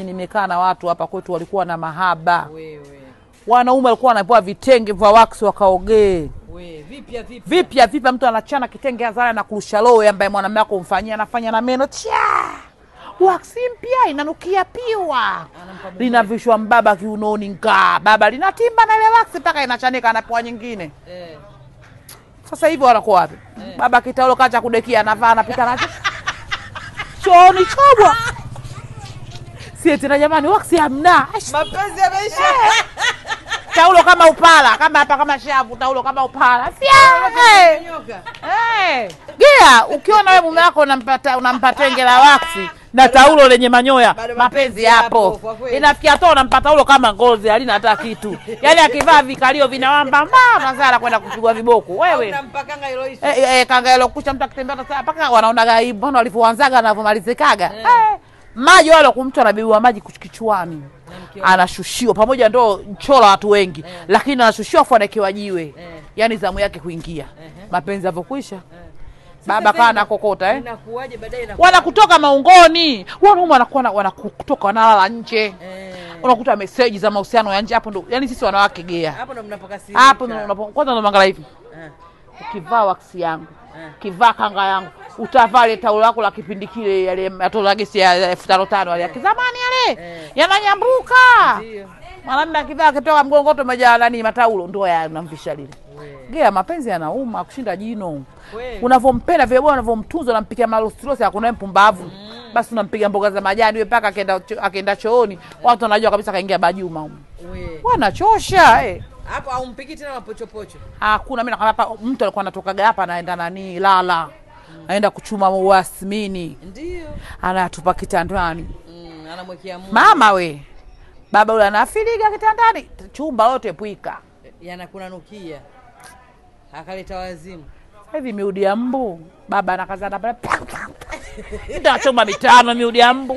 Nimekaa na watu hapa kwetu walikuwa na mahaba. Wanaume walikuwa wanapewa vitenge vya wax wakaogee. Vipya mtu anachana kitenge hadhara na kurusha lowe ambaye mwanamume wako umfanyia anafanya na meno. Wax mpya inanukia piwa. Linavishwa mbaba kiunoni ngaa. Baba linatimba na ile wax mpaka inachanika anapewa nyingine. Sasa hivi wanakuwa wapi? Baba kitaulo kacha kudekia anavaa anapita nacho. Chooni chobwa. Si tena jamani wax hamna. Mapenzi yameisha. Taulo kama upala, kama hapa kama shavu, taulo kama upala. Gea, ukiona wewe mume wako unampa tenge la waksi na taulo lenye manyoya, mapenzi hapo. Inafikia tu unampa taulo kama ngozi, halina hata kitu. Yaani akivaa vikalio vinawamba mazara kwenda kupigwa viboko. Wewe unampa kanga hilo hicho. Kanga hilo kucha mtu akitembea sasa mpaka wanaona gaibu, mbona walipoanzaga na vumalizikaga. Maji wale kumtu anabibiwa maji kichwani. Anashushiwa pamoja ndo chola watu wengi lakini anashushiwa afu anakiwa jiwe. Yaani zamu yake kuingia. Mapenzi yavokwisha. Baba kana kokota Inakuaje baadaye wanakutoka maungoni. Wanaume wanakutoka wanalala nje. Unakuta message za mahusiano ya nje hapo ndo. Yaani sisi wanawake gea. Hapo ndo mnapokasirika. Hapo ndo kwanza ndo mangala hivi. Ukivaa wax yangu, kivaa kanga yangu, utavaa ile taulo lako la kipindi kile yale atola gesi ya 1500 yale ya kizamani yale. Yananyambuka. Ndio. Mwanamume akivaa kitoka mgongoto umejaa nani mataulo ndo yanamvisha lile. Gea mapenzi yanauma kushinda jino. Unavompenda vile bwana unavomtunza unampikia malostrosi hakuna mpumbavu. Basi unampiga mboga za majani wewe paka akaenda chooni. Watu wanajua kabisa kaingia bajuma huko. Wanachosha Hapo au mpiki tena mapochopocho. Hakuna mimi nakwambia hapa mtu alikuwa anatokaga hapa anaenda nani lala. Anaenda kuchuma uasmini. Ndio. Anatupa kitandani. Anamwekea Mungu. Mama we. Baba yule anafiliga kitandani. Chumba lote pwika. Yanakuna nukia. Akaleta wazimu. Hivi miudi ya mbu. Baba anakazana pale. Ndio chumba mitano miudi ya mbu.